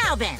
Now then.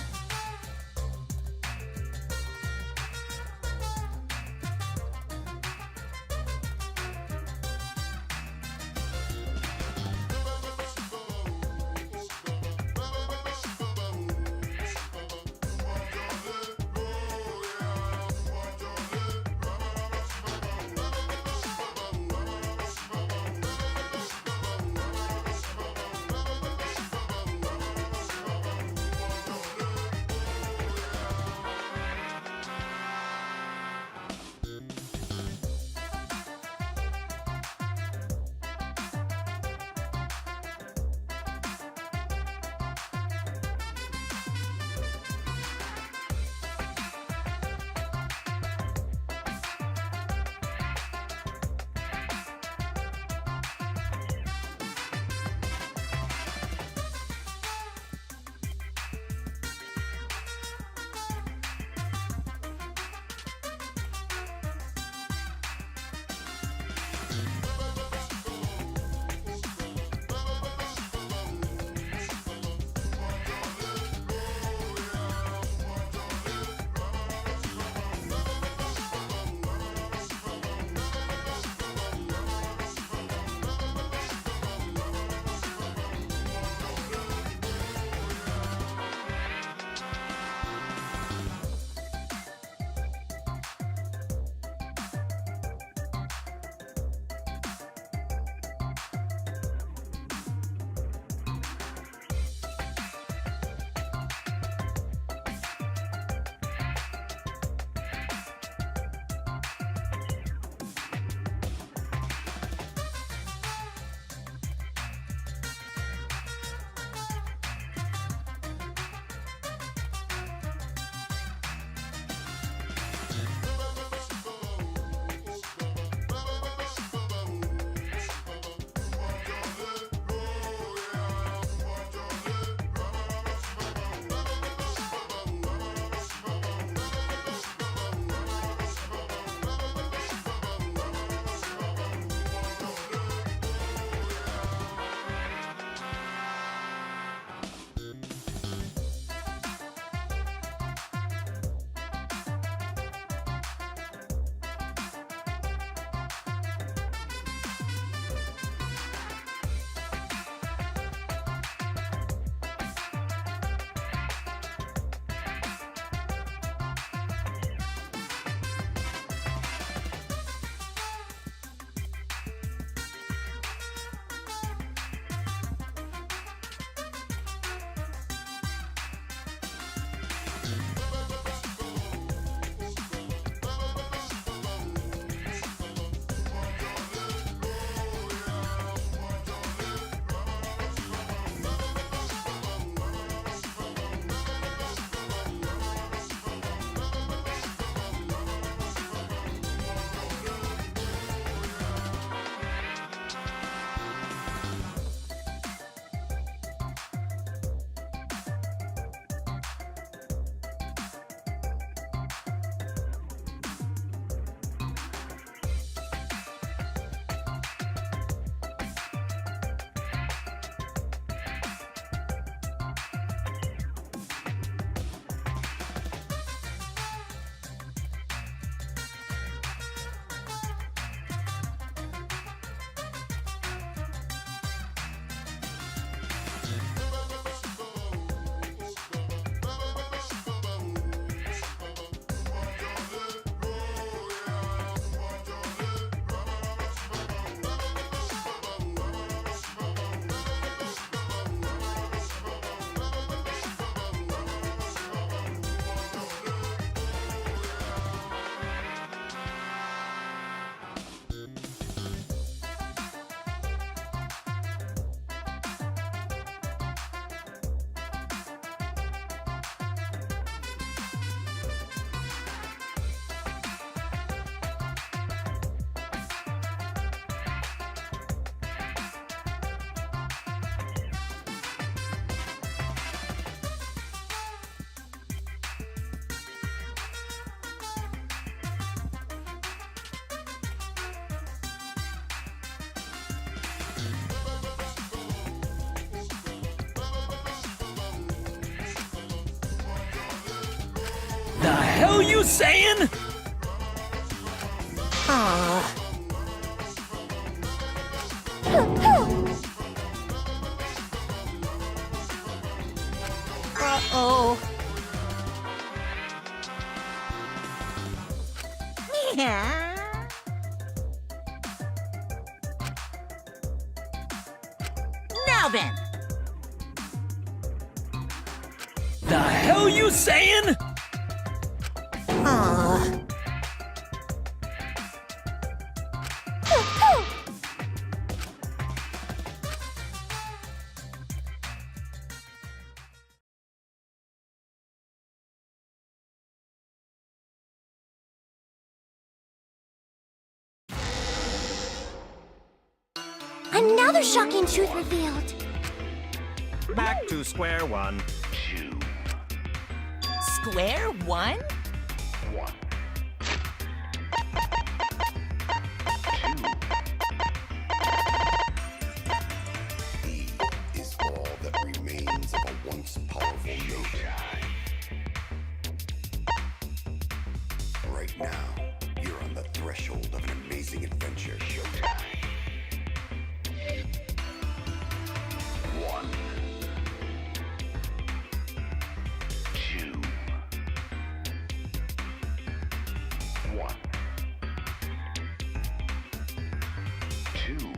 you saying? Uh-oh. Now then. The hell you saying? Another shocking truth revealed. Back to square one. Square one? E is all that remains of a once powerful nation. Right now, you're on the threshold of an amazing adventure. Showtime. 1, 2, 1, 2.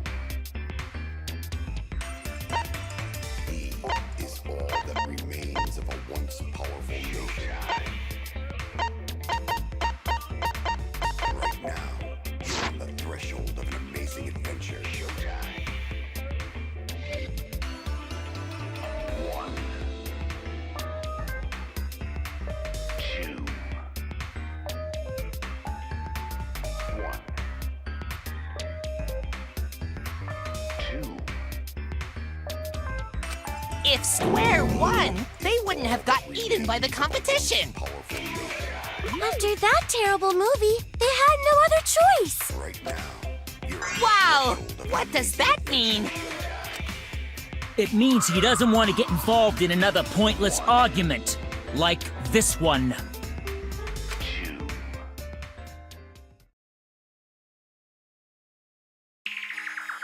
E is all that remains of a once powerful nation. Right now, you're on the threshold of an amazing adventure. Showtime. 1, 2, 1, 2. If square won, they wouldn't have got eaten by the competition. Powerful nation. After that terrible movie, they had no other choice. Right now, you're on the Wow, threshold of what an does amazing that mean? It means he doesn't want to get involved in another pointless argument, like this one.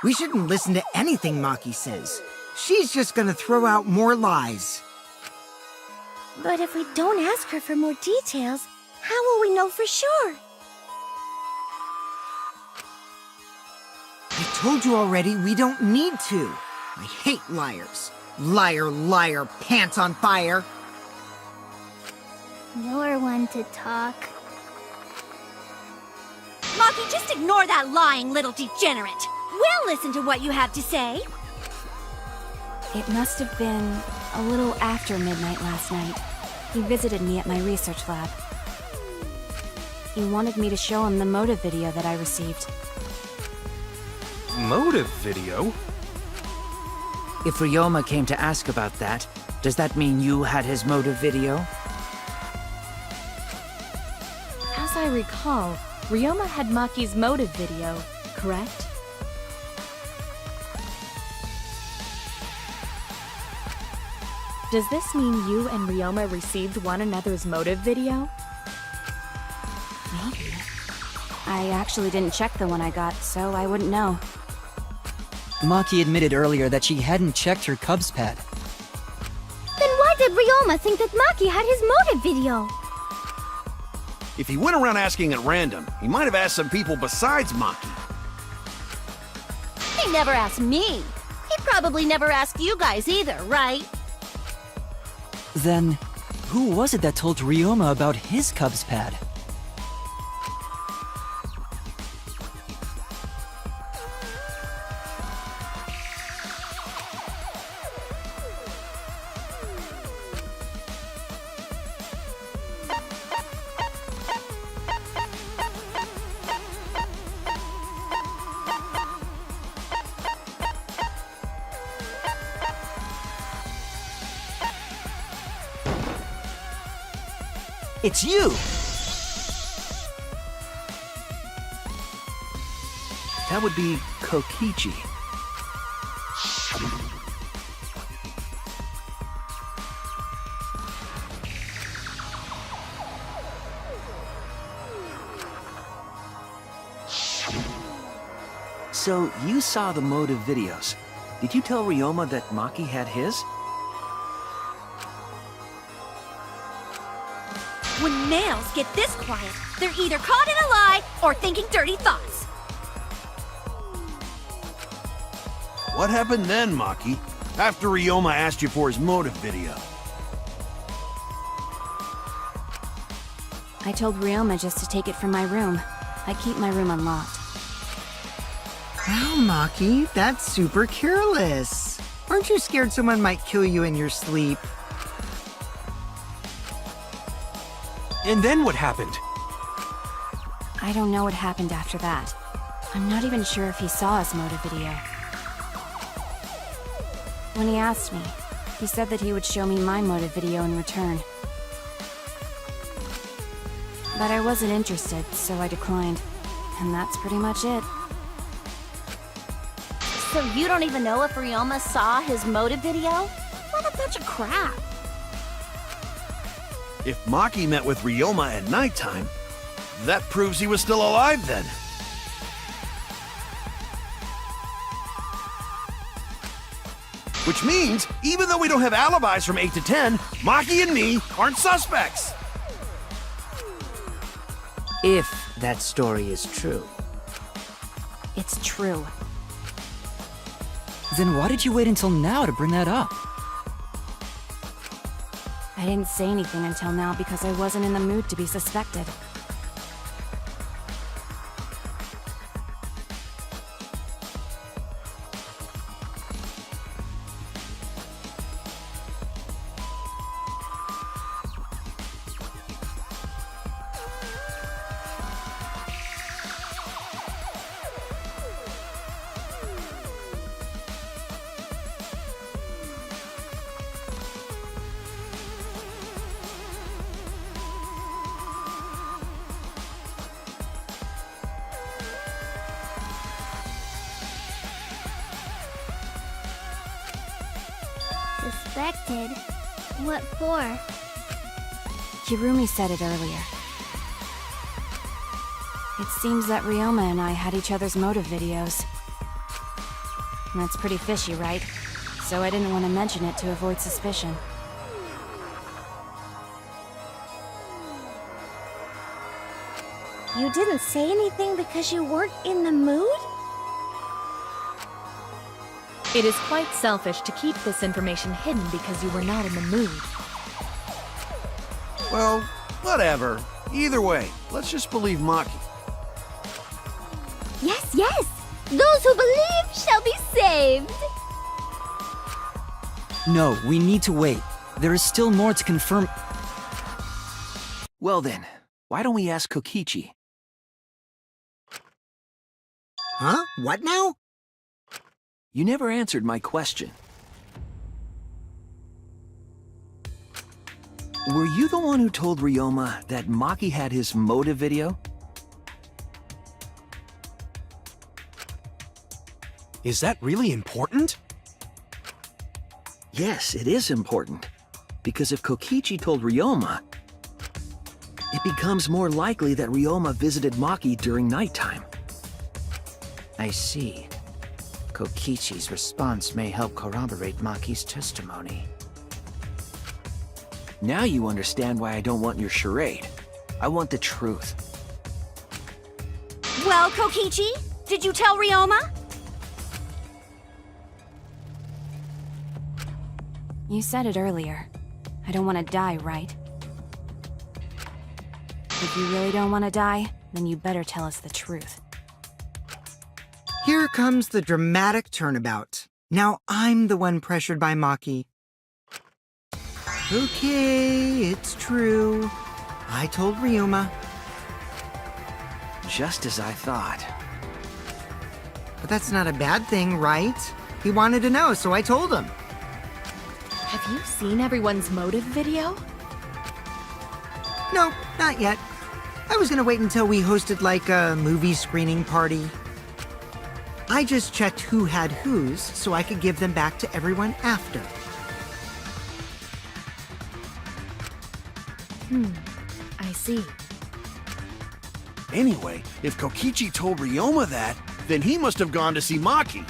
We shouldn't listen to anything Maki says. She's just gonna throw out more lies. But if we don't ask her for more details, how will we know for sure? I told you already, we don't need to. I hate liars. Liar, liar, pants on fire. You're one to talk. Maki, just ignore that lying little degenerate. We'll listen to what you have to say. It must have been a little after midnight last night. He visited me at my research lab. He wanted me to show him the motive video that I received. Motive video? If Ryoma came to ask about that, does that mean you had his motive video? As I recall, Ryoma had Maki's motive video, correct? Does this mean you and Ryoma received one another's motive video? Maybe. I actually didn't check the one I got, so I wouldn't know. Maki admitted earlier that she hadn't checked her Cubs pad. Then why did Ryoma think that Maki had his motive video? If he went around asking at random, he might have asked some people besides Maki. He never asked me. He probably never asked you guys either, right? Then, who was it that told Ryoma about his Cubs pad? It's you! That would be Kokichi. So, you saw the motive videos. Did you tell Ryoma that Maki had his? When males get this quiet, they're either caught in a lie or thinking dirty thoughts. What happened then, Maki? After Ryoma asked you for his motive video? I told Ryoma just to take it from my room. I keep my room unlocked. Wow, Maki, that's super careless. Aren't you scared someone might kill you in your sleep? And then what happened? I don't know what happened after that. I'm not even sure if he saw his motive video. When he asked me, he said that he would show me my motive video in return. But I wasn't interested, so I declined. And that's pretty much it. So you don't even know if Ryoma saw his motive video? What a bunch of crap. If Maki met with Ryoma at nighttime, that proves he was still alive then. Which means, even though we don't have alibis from 8 to 10, Maki and me aren't suspects. If that story is true. It's true. Then why did you wait until now to bring that up? I didn't say anything until now because I wasn't in the mood to be suspected. Suspected? What for? Kirumi said it earlier. It seems that Ryoma and I had each other's motive videos. That's pretty fishy, right? So I didn't want to mention it to avoid suspicion. You didn't say anything because you weren't in the mood? It is quite selfish to keep this information hidden because you were not in the mood. Well, whatever. Either way, let's just believe Maki. Yes, yes! Those who believe shall be saved! No, we need to wait. There is still more to confirm. Well then, why don't we ask Kokichi? Huh? What now? You never answered my question. Were you the one who told Ryoma that Maki had his motive video? Is that really important? Yes, it is important. Because if Kokichi told Ryoma, it becomes more likely that Ryoma visited Maki during nighttime. I see. Kokichi's response may help corroborate Maki's testimony. Now you understand why I don't want your charade. I want the truth. Well, Kokichi, did you tell Ryoma? You said it earlier. I don't want to die, right? If you really don't want to die, then you better tell us the truth. Here comes the dramatic turnabout. Now I'm the one pressured by Maki. Okay, it's true. I told Ryoma. Just as I thought. But that's not a bad thing, right? He wanted to know, so I told him. Have you seen everyone's motive video? No, not yet. I was gonna wait until we hosted like a movie screening party. I just checked who had whose so I could give them back to everyone after. I see. Anyway, if Kokichi told Ryoma that, then he must have gone to see Maki.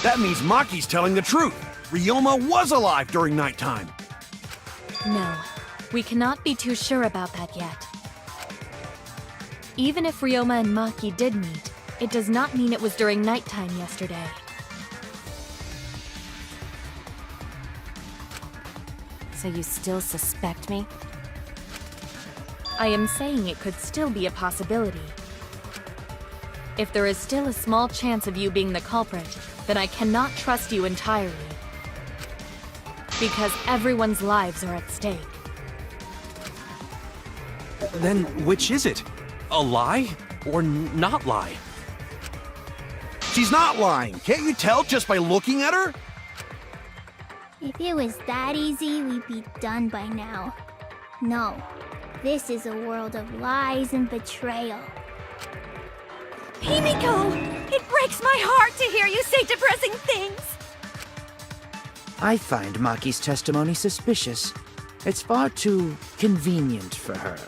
That means Maki's telling the truth. Ryoma was alive during nighttime. No, we cannot be too sure about that yet. Even if Ryoma and Maki did meet, it does not mean it was during nighttime yesterday. So you still suspect me? I am saying it could still be a possibility. If there is still a small chance of you being the culprit, then I cannot trust you entirely. Because everyone's lives are at stake. Then which is it? A lie or not lie? She's not lying. Can't you tell just by looking at her? If it was that easy, we'd be done by now. No, this is a world of lies and betrayal. Himiko! It breaks my heart to hear you say depressing things! I find Maki's testimony suspicious. It's far too convenient for her.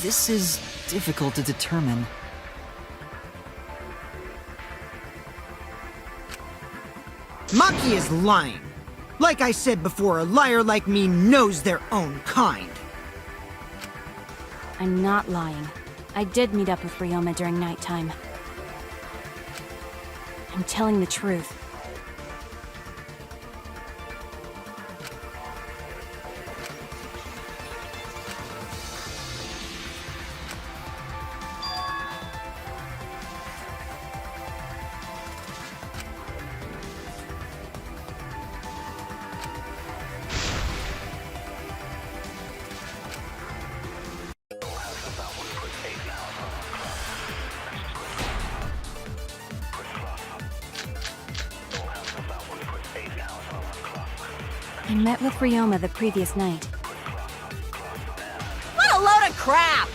This is difficult to determine. Maki is lying. Like I said before, a liar like me knows their own kind. I'm not lying. I did meet up with Ryoma during nighttime. I'm telling the truth. I met with Ryoma the previous night. What a load of crap!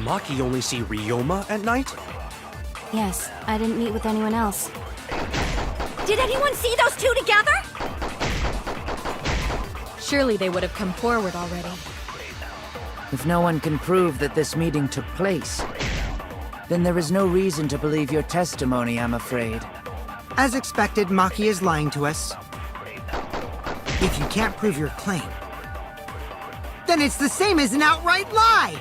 Maki only see Ryoma at night? Yes, I didn't meet with anyone else. Did anyone see those two together? Surely they would have come forward already. If no one can prove that this meeting took place, then there is no reason to believe your testimony, I'm afraid. As expected, Maki is lying to us. If you can't prove your claim, then it's the same as an outright lie!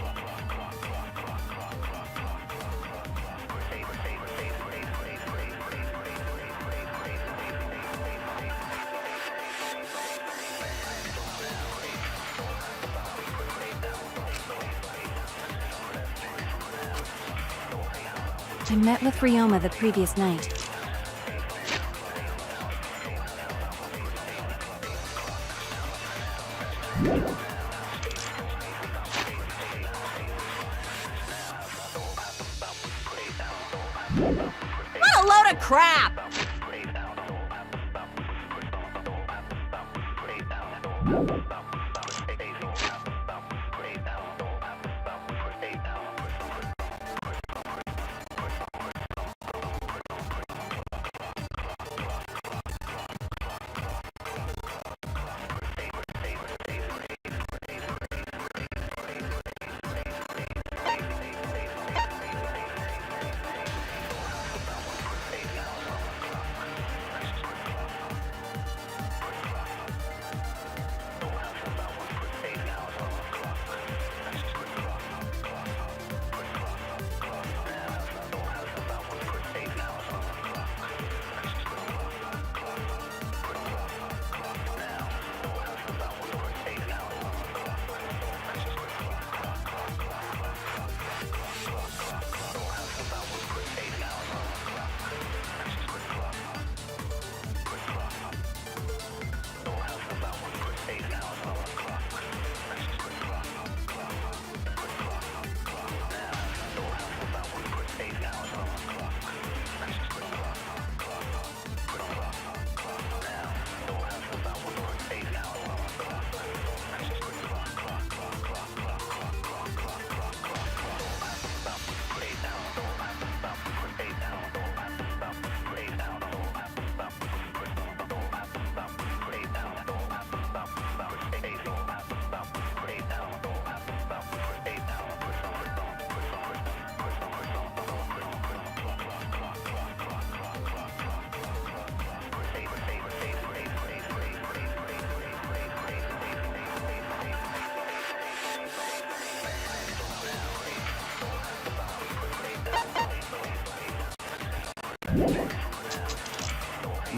I met with Ryoma the previous night. What a load of crap!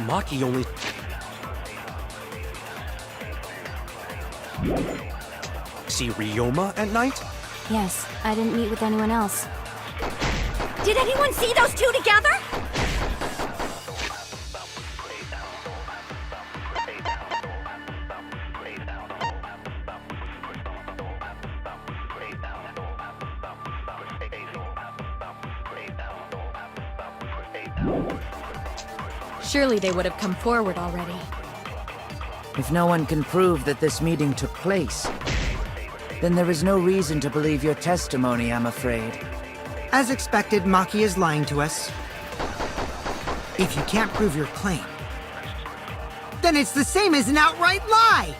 Maki only... See Ryoma at night? Yes, I didn't meet with anyone else. Did anyone see those two together? Surely they would have come forward already. If no one can prove that this meeting took place, then there is no reason to believe your testimony, I'm afraid. As expected, Maki is lying to us. If you can't prove your claim, then it's the same as an outright lie!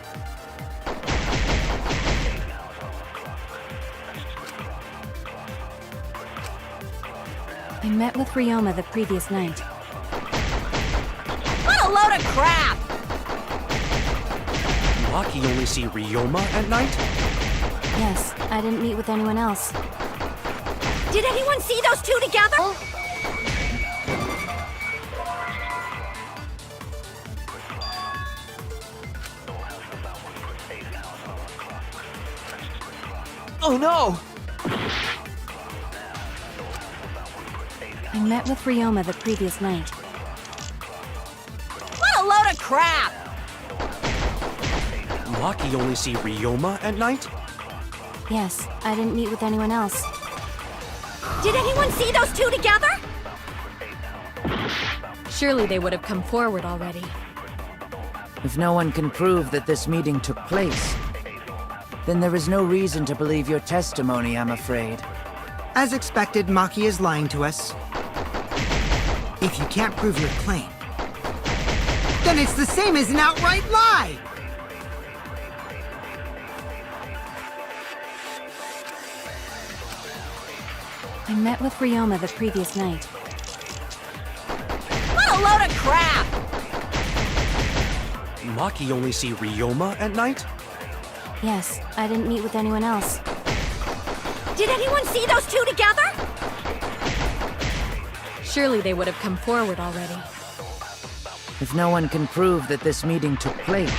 I met with Ryoma the previous night. What a load of crap! Maki only see Ryoma at night? Yes, I didn't meet with anyone else. Did anyone see those two together? Oh no! I met with Ryoma the previous night. What a load of crap! Maki only see Ryoma at night? Yes, I didn't meet with anyone else. Did anyone see those two together? Surely they would have come forward already. If no one can prove that this meeting took place, then there is no reason to believe your testimony, I'm afraid. As expected, Maki is lying to us. If you can't prove your claim, then it's the same as an outright lie! I met with Ryoma the previous night. What a load of crap! Maki only see Ryoma at night? Yes, I didn't meet with anyone else. Did anyone see those two together? Surely they would have come forward already. If no one can prove that this meeting took place,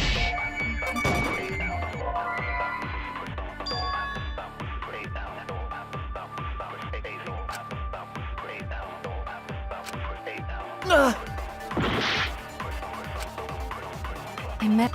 I met...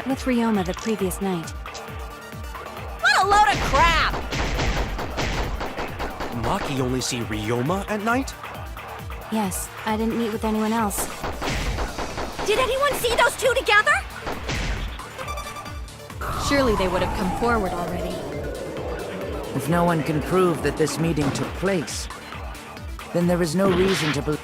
with Ryoma the previous night. What a load of crap! Maki only see Ryoma at night? Yes, I didn't meet with anyone else. Did anyone see those two together? Surely they would have come forward already. if no one can prove that this meeting took place, then there is no reason to believe...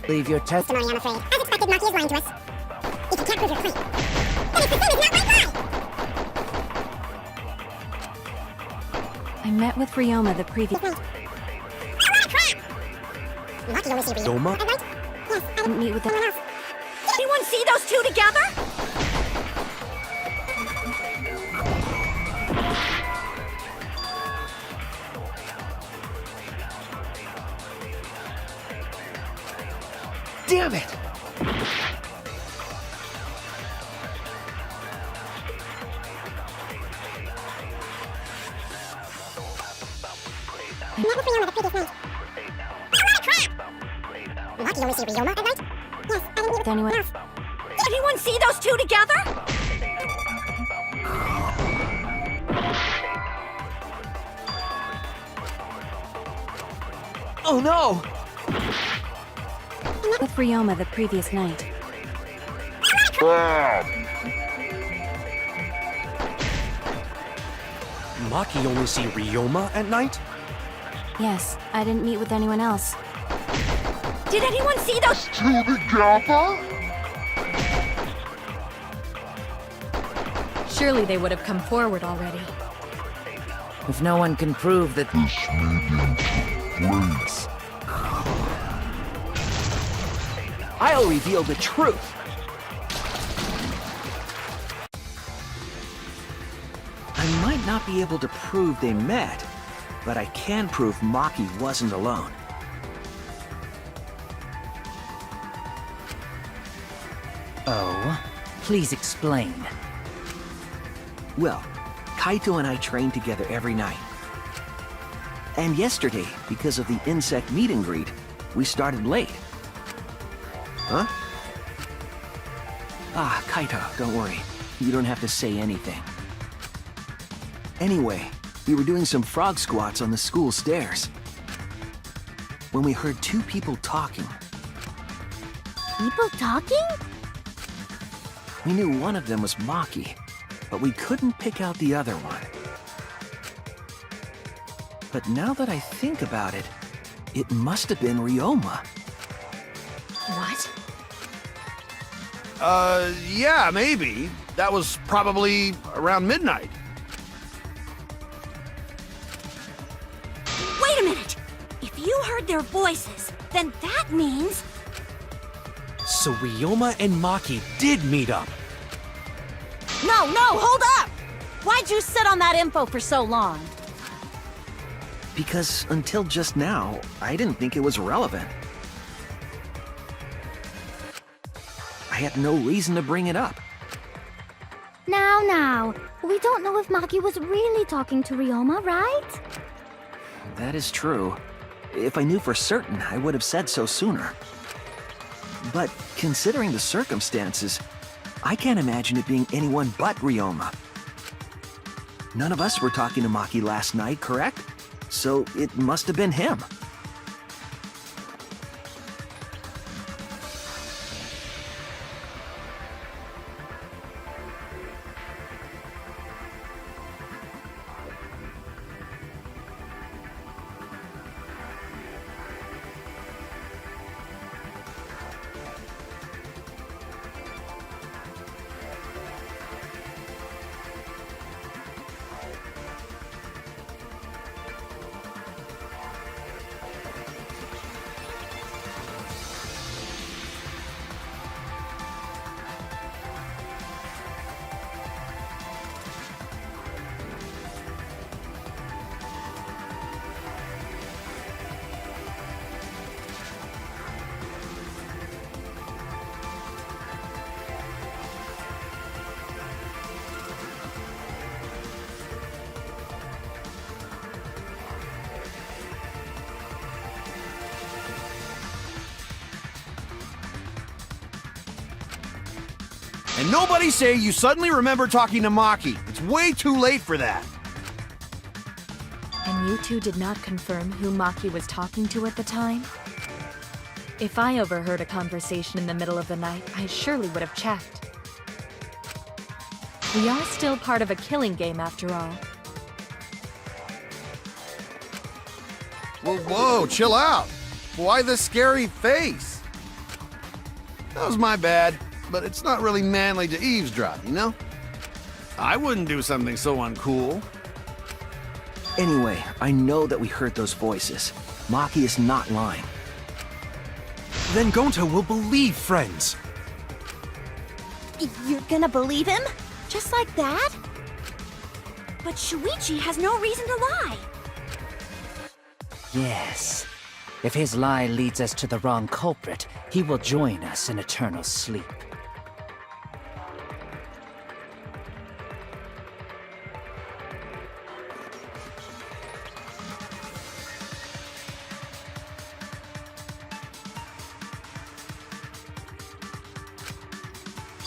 Leave your testimony, I'm afraid. As expected, Maki is lying to us. If you can't prove your claim, then it's the same as an outright lie! I met with Ryoma the previous... A lot of crap! Maki only see Ryoma at night? Yes, I didn't meet with anyone else. Did anyone see those two together? Damn it! I met with Ryoma the previous night. A lot of crap! Maki only see Ryoma at night? Yes, I didn't meet with anyone else. Did anyone see those two together? Oh no! With Ryoma the previous night. Maki only see Ryoma at night? Yes, I didn't meet with anyone else. Did anyone see those? Surely they would have come forward already. If no one can prove that I'll reveal the truth. I might not be able to prove they met, but I can prove Maki wasn't alone. Oh, please explain. Well, Kaito and I train together every night. And yesterday, because of the insect meet and greet, we started late. Huh? Ah, Kaito, don't worry. You don't have to say anything. Anyway, we were doing some frog squats on the school stairs when we heard two people talking. People talking? We knew one of them was Maki, but we couldn't pick out the other one. But now that I think about it, it must have been Ryoma. What? Yeah, maybe. That was probably around midnight. Wait a minute! If you heard their voices, then that means... So Ryoma and Maki did meet up. No, hold up! Why'd you sit on that info for so long? Because until just now, I didn't think it was relevant. I had no reason to bring it up. Now, we don't know if Maki was really talking to Ryoma, right? That is true. If I knew for certain, I would have said so sooner. But considering the circumstances, I can't imagine it being anyone but Ryoma. None of us were talking to Maki last night, correct? So it must have been him. And nobody say you suddenly remember talking to Maki. It's way too late for that. And you two did not confirm who Maki was talking to at the time? If I overheard a conversation in the middle of the night, I surely would have checked. We are still part of a killing game after all. Whoa, chill out. Why the scary face? That was my bad, but it's not really manly to eavesdrop, you know? I wouldn't do something so uncool. Anyway, I know that we heard those voices. Maki is not lying. Then Gonta will believe friends. You're gonna believe him? Just like that? But Shuichi has no reason to lie. Yes. If his lie leads us to the wrong culprit, he will join us in eternal sleep.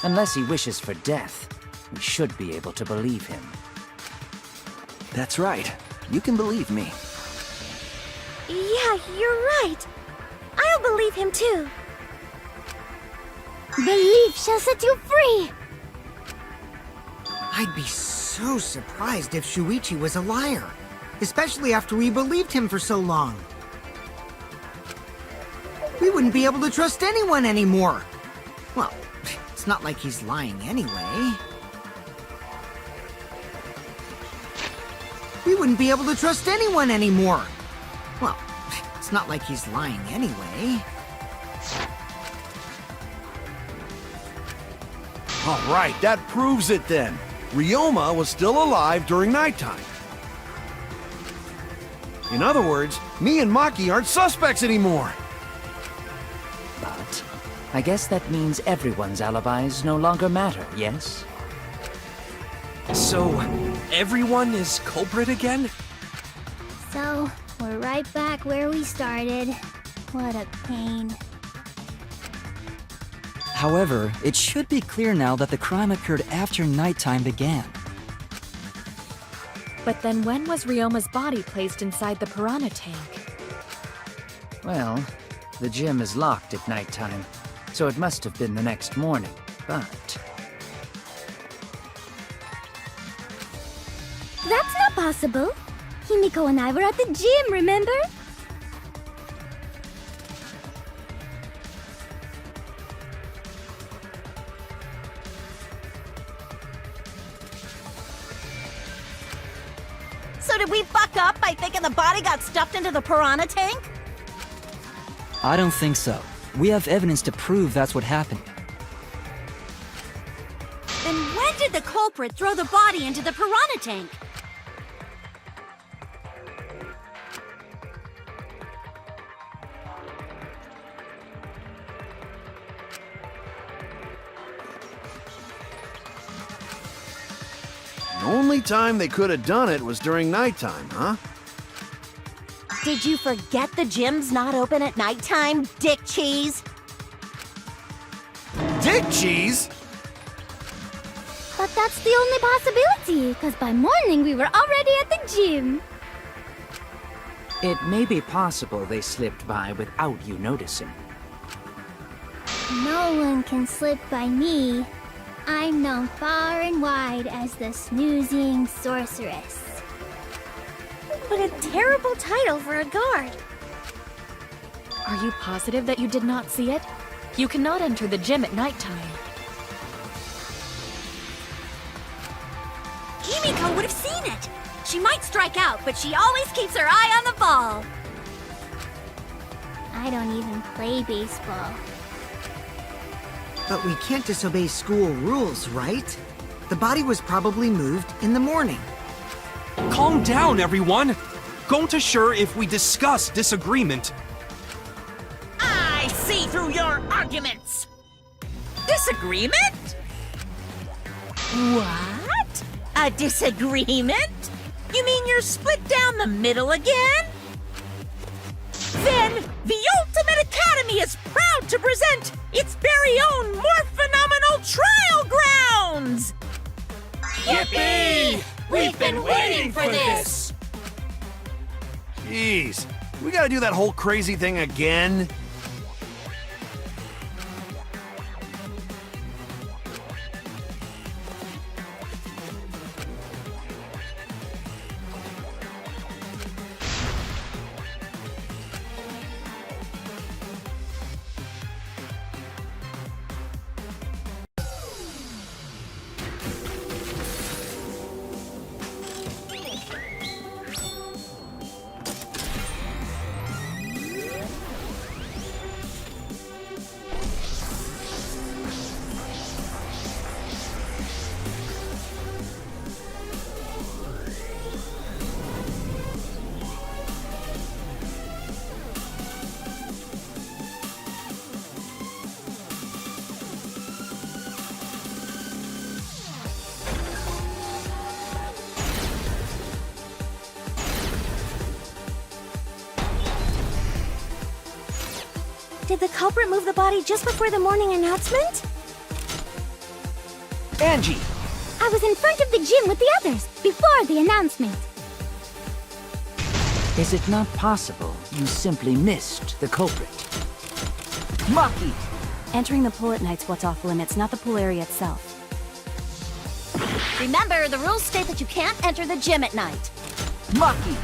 Unless he wishes for death, we should be able to believe him. That's right. You can believe me. Yeah, Yeah, you're right. I'll believe him too. Belief shall set you free! I'd be so surprised if Shuichi was a liar, especially after we believed him for so long. We wouldn't be able to trust anyone anymore. Well, it's not like he's lying anyway. We wouldn't be able to trust anyone anymore. Well, it's not like he's lying anyway. All right, that proves it then. Ryoma was still alive during nighttime. In other words, me and Maki aren't suspects anymore. But I guess that means everyone's alibis no longer matter, yes? So, everyone is culprit again? So, we're right back where we started. What a pain. However, it should be clear now that the crime occurred after nighttime began. But then when was Ryoma's body placed inside the piranha tank? Well, the gym is locked at nighttime, so it must have been the next morning, but... That's not possible. Himiko and I were at the gym, remember? So did we fuck up by thinking the body got stuffed into the piranha tank? I don't think so. We have evidence to prove that's what happened. Then when did the culprit throw the body into the piranha tank? The only time they could have done it was during nighttime, huh? Did you forget the gym's not open at nighttime, dick cheese? Dick cheese? But that's the only possibility, because by morning we were already at the gym. It may be possible they slipped by without you noticing. No one can slip by me. I'm known far and wide as the snoozing sorceress. What a terrible title for a guard. Are you positive that you did not see it? You cannot enter the gym at nighttime. Himiko would have seen it. She might strike out, but she always keeps her eye on the ball. I don't even play baseball. But we can't disobey school rules, right? The body was probably moved in the morning. Calm down, everyone! Don't assure if we discuss disagreement. I see through your arguments! Disagreement? What? A disagreement? You mean you're split down the middle again? Then, the Ultimate Academy is proud to present its very own more phenomenal trial grounds! Yippee! We've been waiting for this! Jeez, we gotta do that whole crazy thing again? Did the culprit move the body just before the morning announcement? Angie! I was in front of the gym with the others, before the announcement. Is it not possible you simply missed the culprit. Maki! Entering the pool at night's what's off limits, not the pool area itself. Remember, the rules state that you can't enter the gym at night. Maki!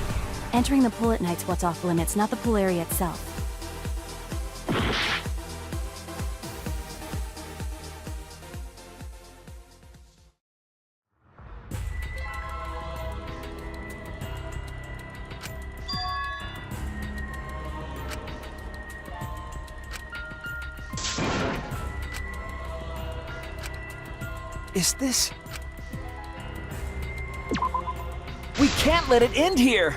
Entering the pool at night's what's off limits, not the pool area itself. Is this... We can't let it end here!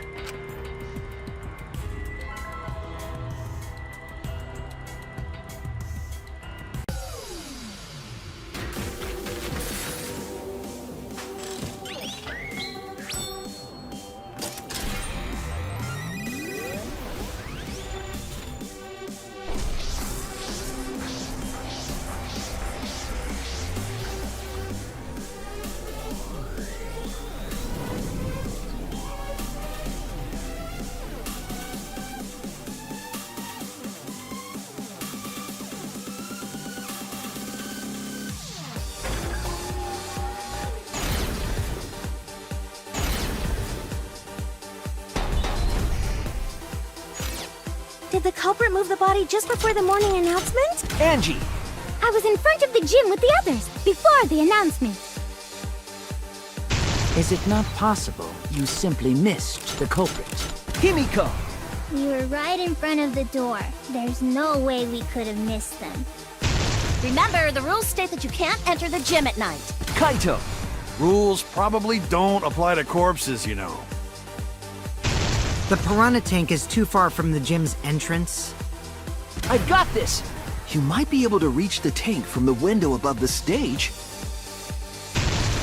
Did the culprit move the body just before the morning announcement? Angie! I was in front of the gym with the others, before the announcement. Is it not possible you simply missed the culprit? Himiko! We were right in front of the door. There's no way we could have missed them. Remember, the rules state that you can't enter the gym at night. Kaito! Rules probably don't apply to corpses, you know. The piranha tank is too far from the gym's entrance. I've got this! You might be able to reach the tank from the window above the stage.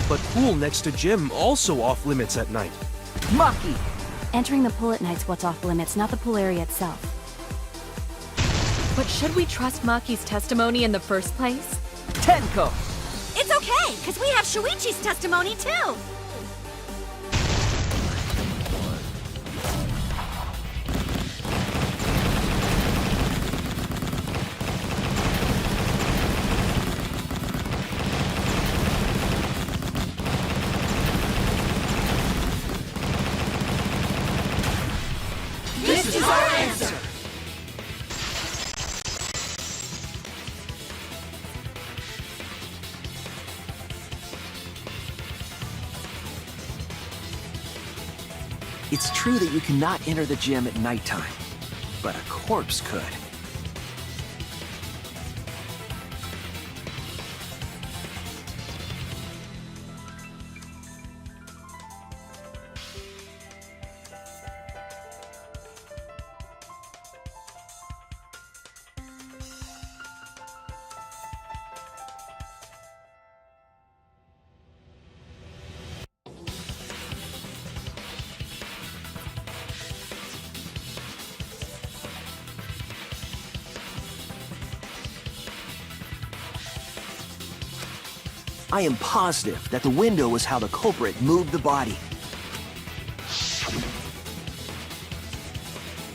But pool next to gym also off limits at night. Maki! Entering the pool at night's what's off limits, not the pool area itself. But should we trust Maki's testimony in the first place? Tenko! It's okay, because we have Shuichi's testimony too. This is our answer! It's true that you cannot enter the gym at nighttime, but a corpse could. I am positive that the window was how the culprit moved the body.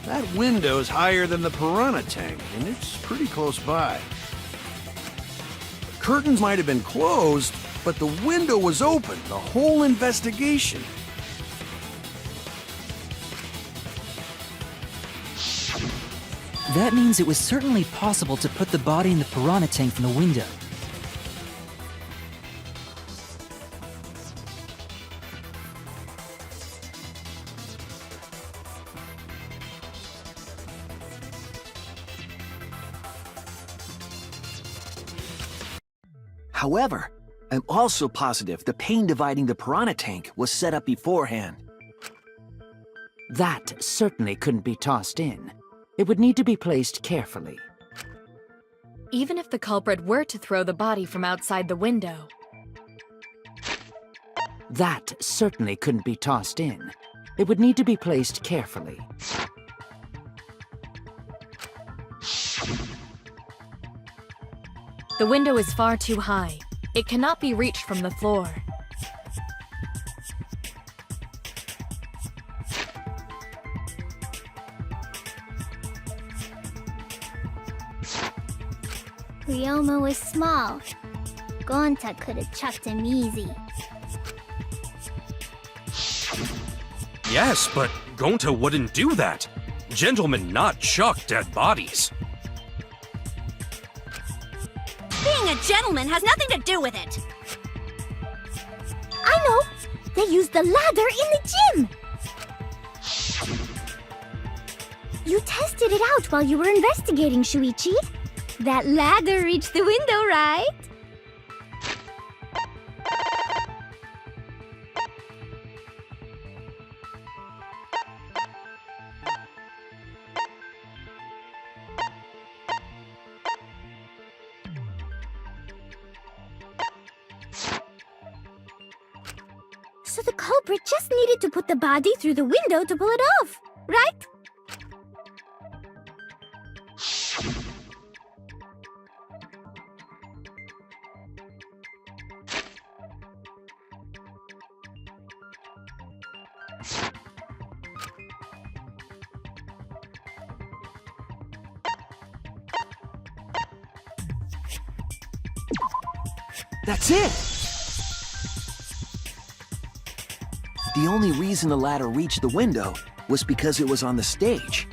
That window's higher than the piranha tank, and it's pretty close by. The curtains might have been closed, but the window was open the whole investigation. That means it was certainly possible to put the body in the piranha tank from the window. However, I'm also positive the pane dividing the piranha tank was set up beforehand. That certainly couldn't be tossed in. It would need to be placed carefully. Even if the culprit were to throw the body from outside the window. That certainly couldn't be tossed in. It would need to be placed carefully. The window is far too high. It cannot be reached from the floor. Ryoma was small. Gonta could have chucked him easy. Yes, but Gonta wouldn't do that. Gentlemen not chuck dead bodies. Being a gentleman has nothing to do with it. I know! They used the ladder in the gym! You tested it out while you were investigating, Shuichi. That ladder reached the window, right? So the culprit just needed to put the body through the window to pull it off, right? That's it! The only reason the ladder reached the window was because it was on the stage.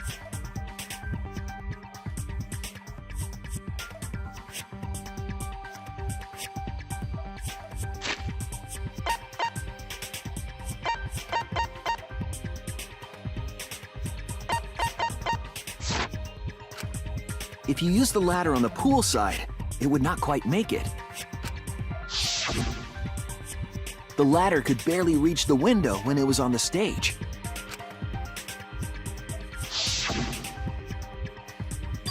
If you use the ladder on the pool side, it would not quite make it. The ladder could barely reach the window when it was on the stage.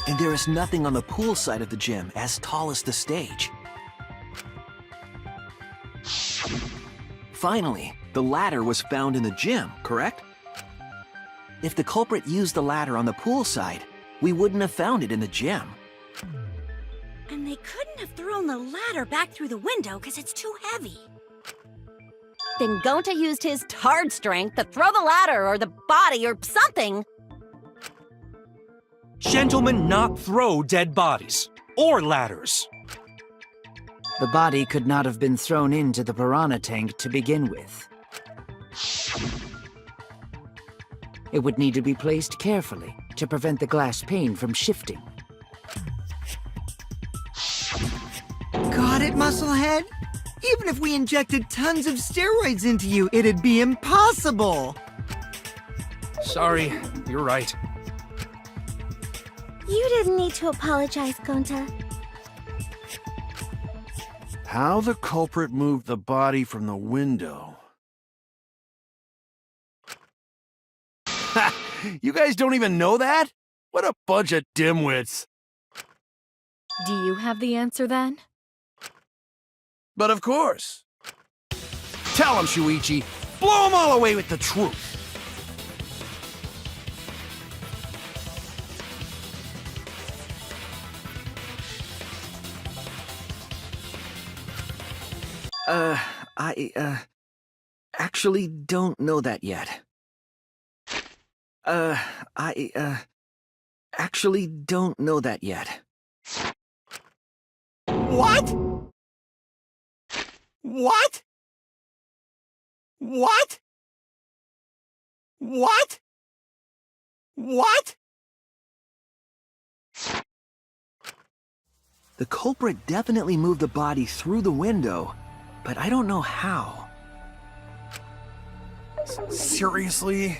And there is nothing on the pool side of the gym as tall as the stage. Finally, the ladder was found in the gym, correct? If the culprit used the ladder on the pool side, we wouldn't have found it in the gym. And they couldn't have thrown the ladder back through the window because it's too heavy. Then Gonta used his Tard strength to throw the ladder or the body or something. Gentlemen not throw dead bodies. Or ladders. The body could not have been thrown into the piranha tank to begin with. It would need to be placed carefully to prevent the glass pane from shifting. Got it, Musclehead? Even if we injected tons of steroids into you, it'd be impossible! Sorry, you're right. You didn't need to apologize, Gonta. How the culprit moved the body from the window. Ha! You guys don't even know that? What a bunch of dimwits. Do you have the answer then? But of course. Tell him, Shuichi. Blow him all away with the truth. I actually don't know that yet. I actually don't know that yet. What? What? What? What? What? The culprit definitely moved the body through the window, but I don't know how. Seriously?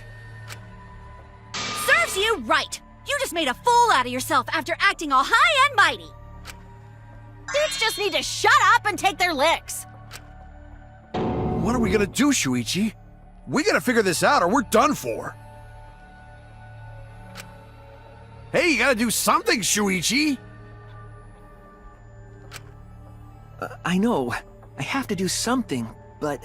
Serves you right! You just made a fool out of yourself after acting all high and mighty! Dudes just need to shut up and take their licks! What are we gonna do, Shuichi? We gotta figure this out or we're done for. Hey, you gotta do something, Shuichi! I know. I have to do something, but...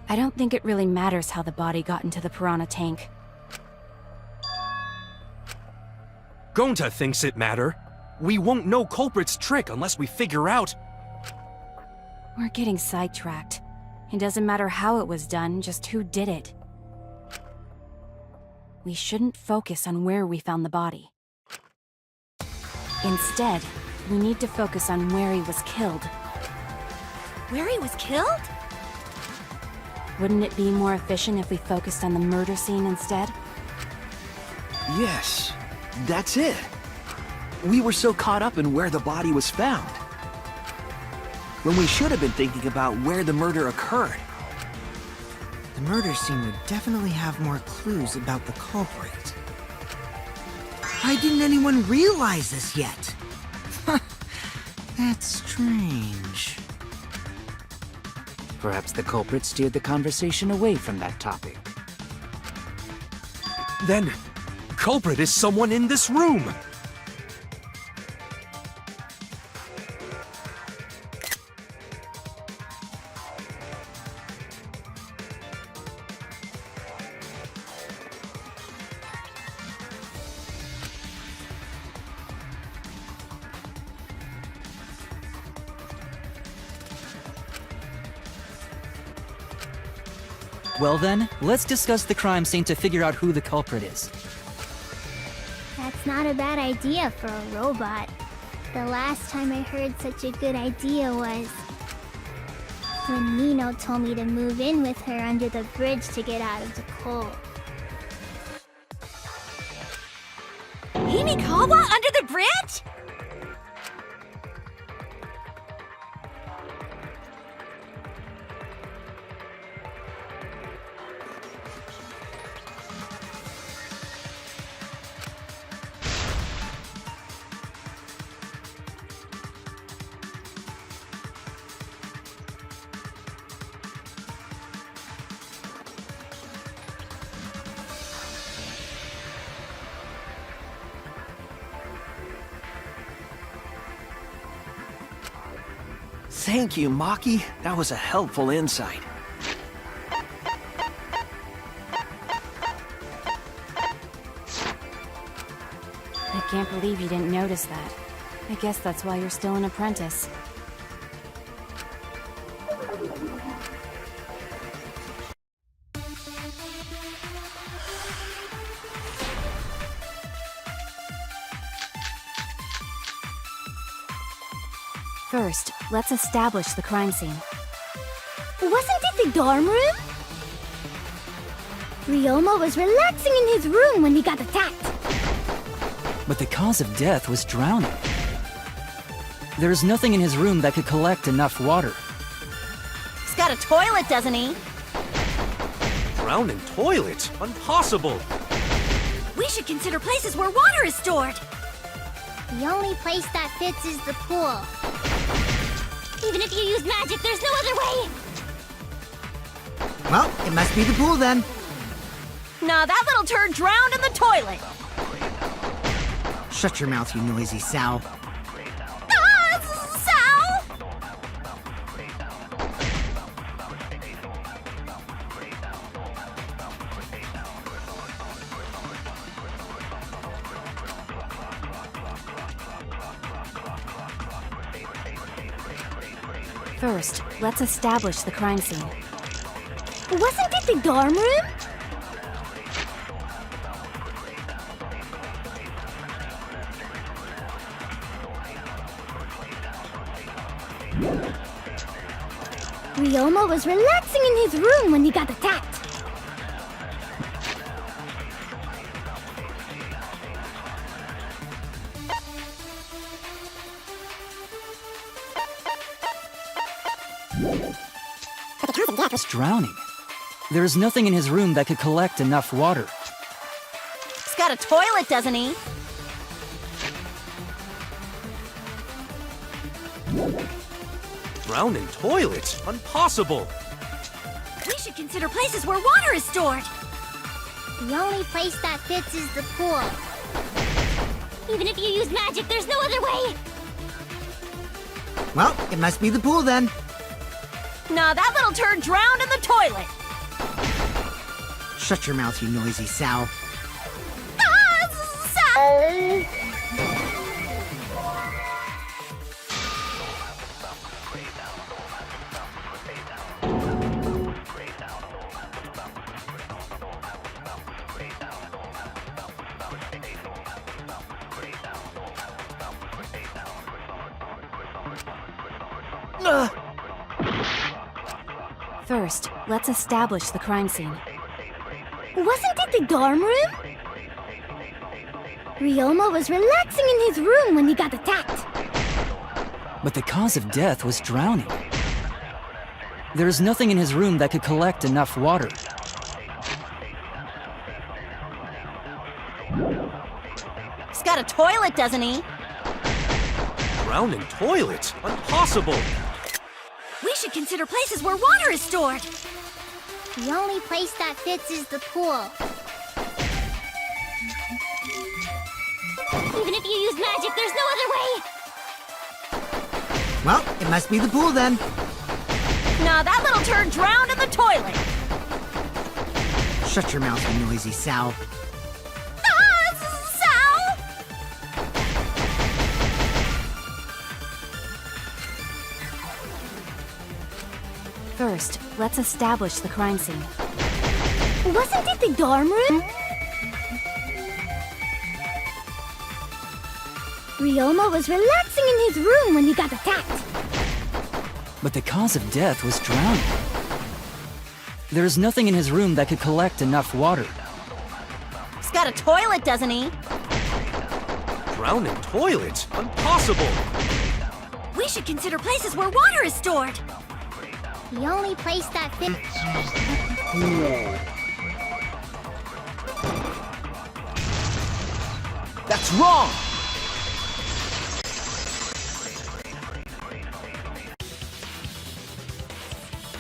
I don't think it really matters how the body got into the piranha tank. Gonta thinks it matter. We won't know culprit's trick unless we figure out... We're getting sidetracked. It doesn't matter how it was done, just who did it. We shouldn't focus on where we found the body. Instead, we need to focus on where he was killed. Where he was killed? Wouldn't it be more efficient if we focused on the murder scene instead? Yes, that's it. We were so caught up in where the body was found, when we should have been thinking about where the murder occurred. The murder scene would definitely have more clues about the culprit. Why didn't anyone realize this yet? That's strange. Perhaps the culprit steered the conversation away from that topic. Then, culprit is someone in this room! Well then, let's discuss the crime scene to figure out who the culprit is. That's not a bad idea for a robot. The last time I heard such a good idea was when Nino told me to move in with her under the bridge to get out of the cold. Himikawa under the bridge? Thank you, Maki. That was a helpful insight. I can't believe you didn't notice that. I guess that's why you're still an apprentice. First, let's establish the crime scene. Wasn't it the dorm room? Ryoma was relaxing in his room when he got attacked. But the cause of death was drowning. There's nothing in his room that could collect enough water. He's got a toilet, doesn't he? Drowned in toilet? Impossible! We should consider places where water is stored. The only place that fits is the pool. Even if you use magic, there's no other way! Well, it must be the pool then. Nah, that little turd drowned in the toilet! Shut your mouth, you noisy sow. Sal! First, let's establish the crime scene. Wasn't it the dorm room? Ryoma was relaxing in his room when he got attacked. It's drowning. There's nothing in his room that could collect enough water. He's got a toilet, doesn't he? Drowned in toilet? Impossible! We should consider places where water is stored. The only place that fits is the pool. Even if you use magic, there's no other way! Well, it must be the pool then. Nah, that little turd drowned in the toilet! Shut your mouth, you noisy sow. First, let's establish the crime scene. Wasn't it the dorm room? Ryoma was relaxing in his room when he got attacked. But the cause of death was drowning. There is nothing in his room that could collect enough water. He's got a toilet, doesn't he? Drowned in toilets? Impossible! We should consider places where water is stored. The only place that fits is the pool. Even if you use magic, there's no other way! Well, it must be the pool then. Nah, that little turd drowned in the toilet. Shut your mouth, you noisy sow. Sal! First, let's establish the crime scene. Wasn't it the dorm room? Ryoma was relaxing in his room when he got attacked. But the cause of death was drowning. There is nothing in his room that could collect enough water. He's got a toilet, doesn't he? Drowned in toilets? Impossible! We should consider places where water is stored. The only place that fits... That's wrong!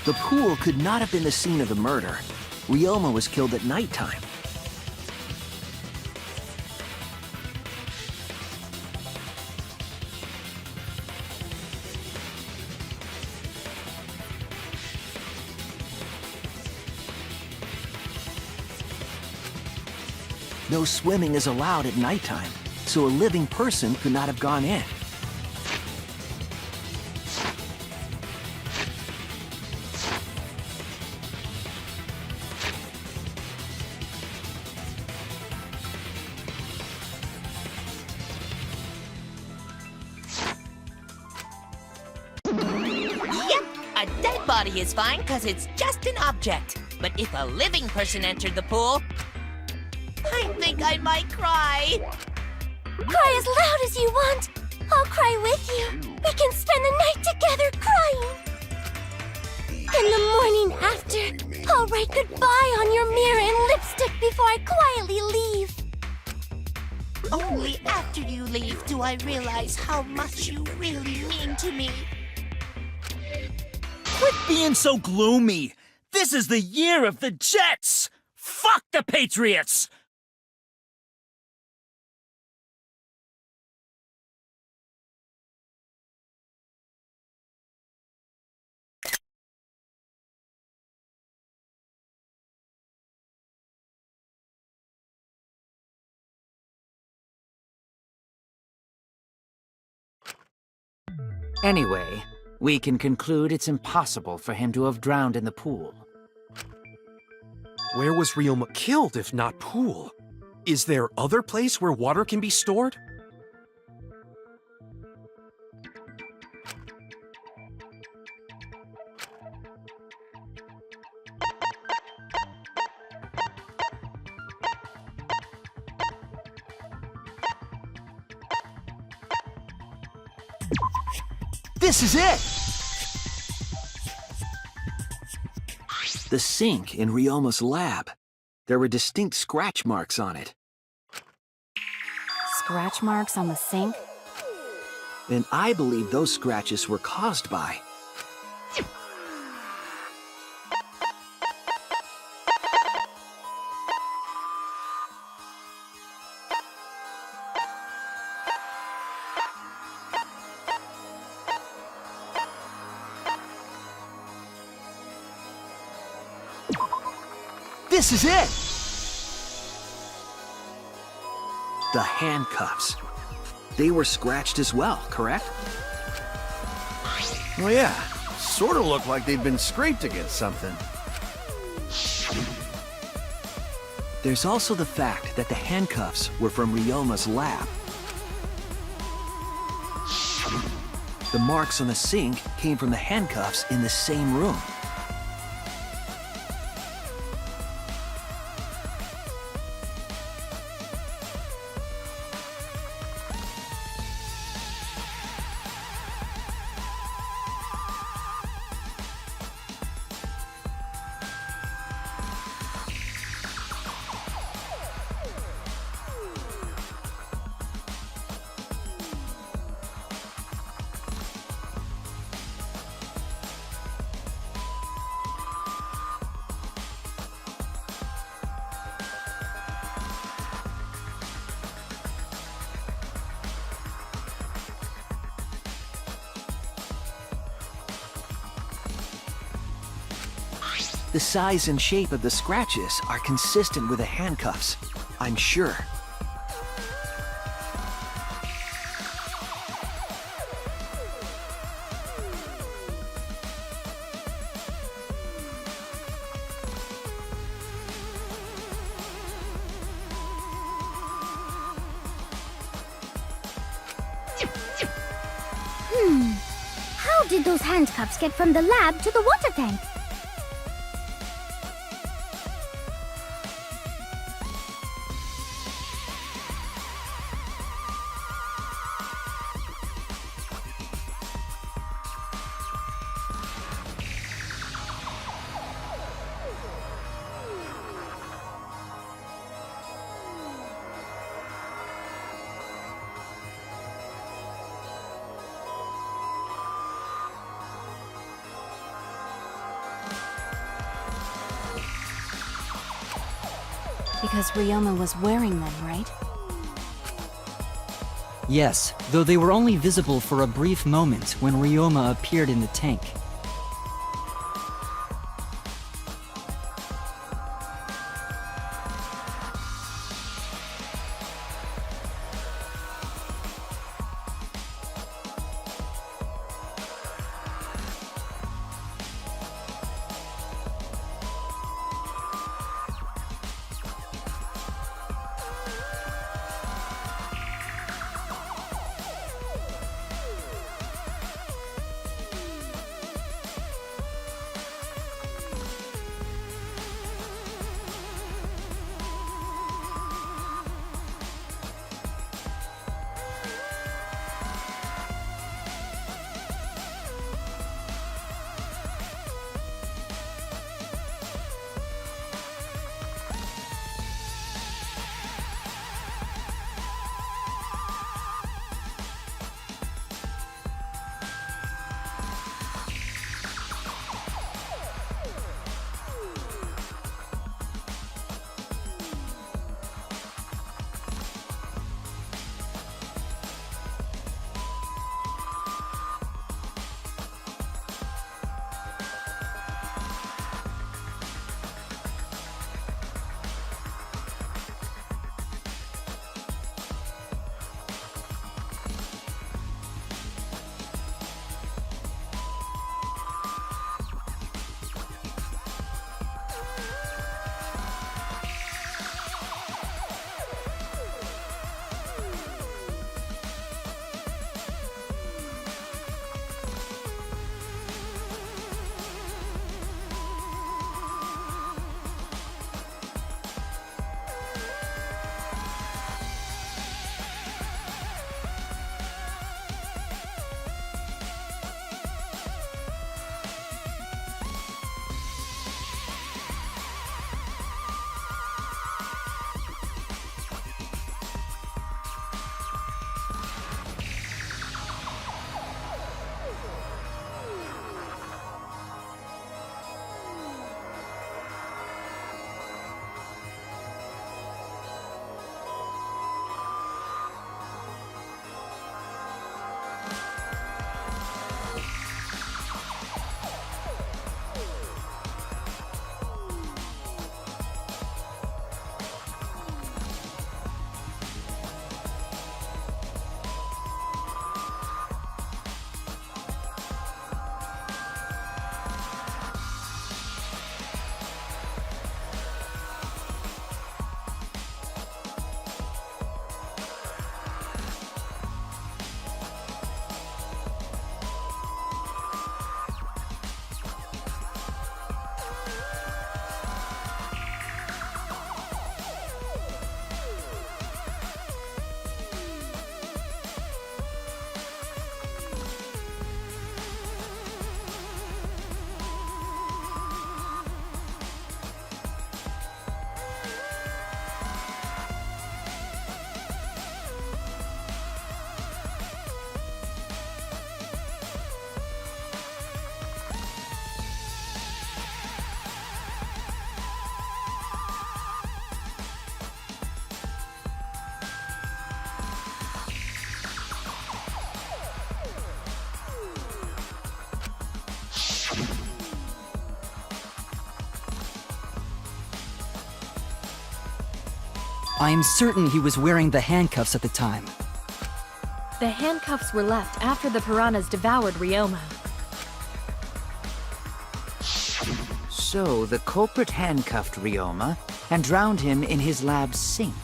The pool could not have been the scene of the murder. Ryoma was killed at nighttime. No swimming is allowed at nighttime, so a living person could not have gone in. A dead body is fine because it's just an object. But if a living person entered the pool, I think I might cry. Cry as loud as you want. I'll cry with you. We can spend the night together crying. In the morning after, I'll write goodbye on your mirror in lipstick before I quietly leave. Only after you leave do I realize how much you really mean to me. Quit being so gloomy! This is the year of the Jets! Fuck the Patriots! Anyway, we can conclude it's impossible for him to have drowned in the pool. Where was Ryoma killed if not pool? Is there other place where water can be stored? This is it! The sink in Ryoma's lab. There were distinct scratch marks on it. Scratch marks on the sink? And I believe those scratches were caused by... This is it! The handcuffs. They were scratched as well, correct? Well, yeah. Sort of look like they've been scraped against something. There's also the fact that the handcuffs were from Ryoma's lab. The marks on the sink came from the handcuffs in the same room. The size and shape of the scratches are consistent with the handcuffs, I'm sure. How did those handcuffs get from the lab to the water tank? Because Ryoma was wearing them, right? Yes, though they were only visible for a brief moment when Ryoma appeared in the tank. I am certain he was wearing the handcuffs at the time. The handcuffs were left after the piranhas devoured Ryoma. So the culprit handcuffed Ryoma and drowned him in his lab's sink.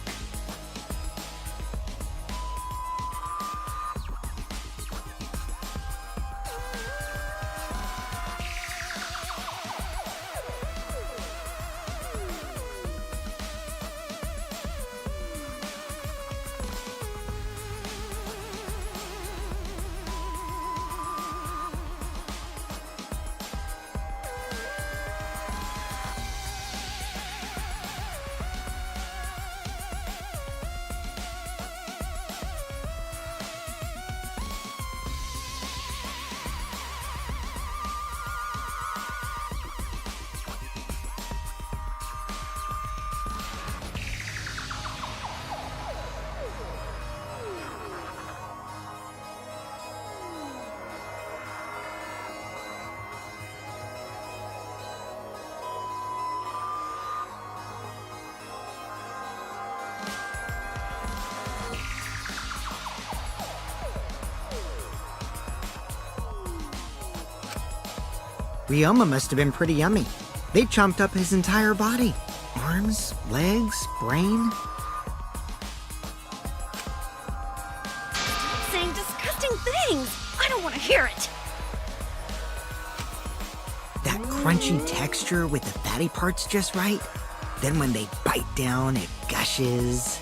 Ryoma must have been pretty yummy. They chomped up his entire body. Arms, legs, brain. Saying disgusting things! I don't want to hear it! That crunchy texture with the fatty parts just right. Then when they bite down, it gushes.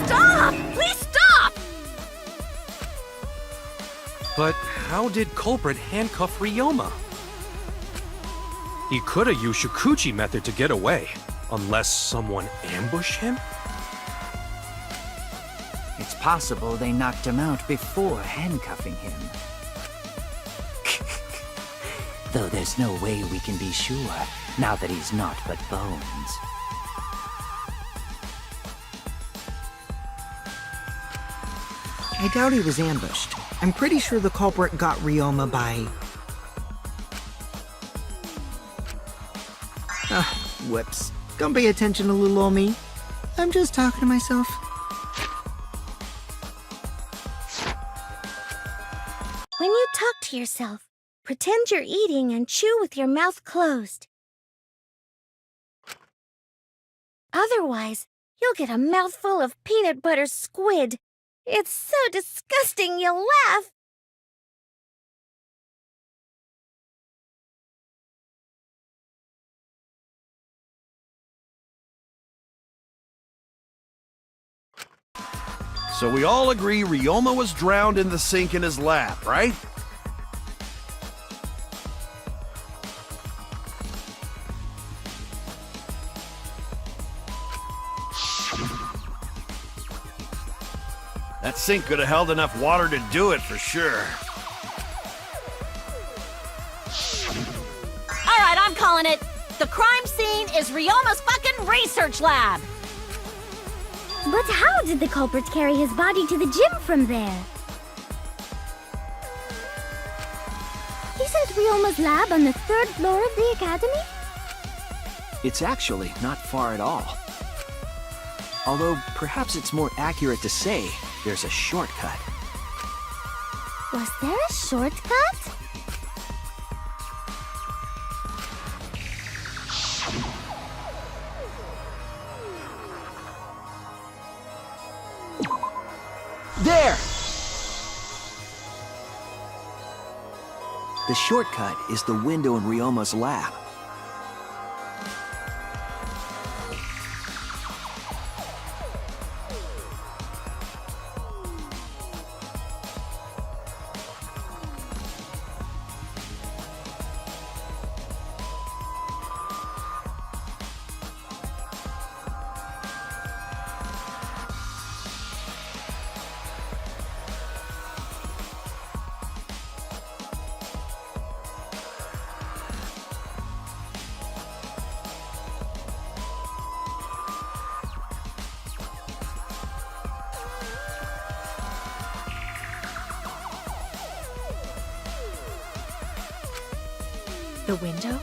Stop! Please stop! But how did culprit handcuff Ryoma? He could have used Shukuchi method to get away, unless someone ambushed him? It's possible they knocked him out before handcuffing him. Though there's no way we can be sure, now that he's not but bones. I doubt he was ambushed. I'm pretty sure the culprit got Ryoma by... Whoops. Don't pay attention to little ol' me. I'm just talking to myself. When you talk to yourself, pretend you're eating and chew with your mouth closed. Otherwise, you'll get a mouthful of peanut butter squid. It's so disgusting you'll laugh. So we all agree Ryoma was drowned in the sink in his lab, right? That sink could have held enough water to do it for sure. All right, I'm calling it. The crime scene is Ryoma's fucking research lab. But how did the culprit carry his body to the gym from there? Isn't Ryoma's lab on the 3rd floor of the academy? It's actually not far at all. Although, perhaps it's more accurate to say there's a shortcut. Was there a shortcut? There! The shortcut is the window in Ryoma's lab. The window?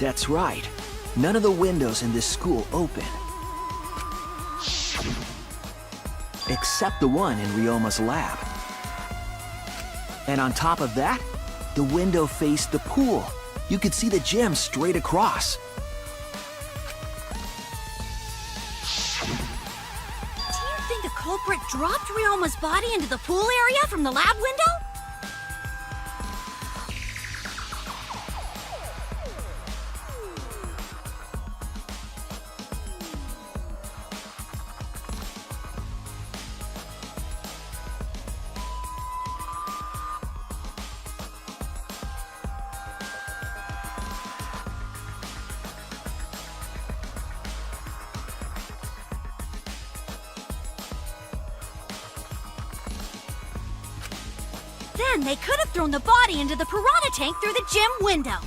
That's right. None of the windows in this school open. Except the one in Ryoma's lab. And on top of that, the window faced the pool. You could see the gym straight across. Do you think the culprit dropped Ryoma's body into the pool area from the lab window? Then they could have thrown the body into the piranha tank through the gym window.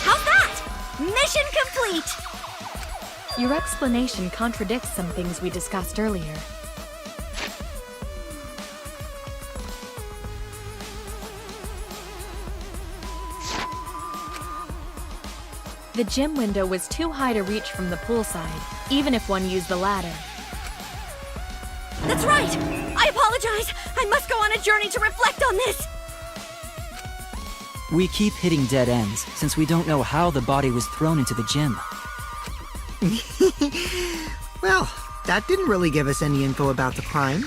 How's that? Mission complete! Your explanation contradicts some things we discussed earlier. The gym window was too high to reach from the poolside, even if one used the ladder. That's right! I apologize! I must go on a journey to reflect on this! We keep hitting dead ends, since we don't know how the body was thrown into the gym. Well, that didn't really give us any info about the crime.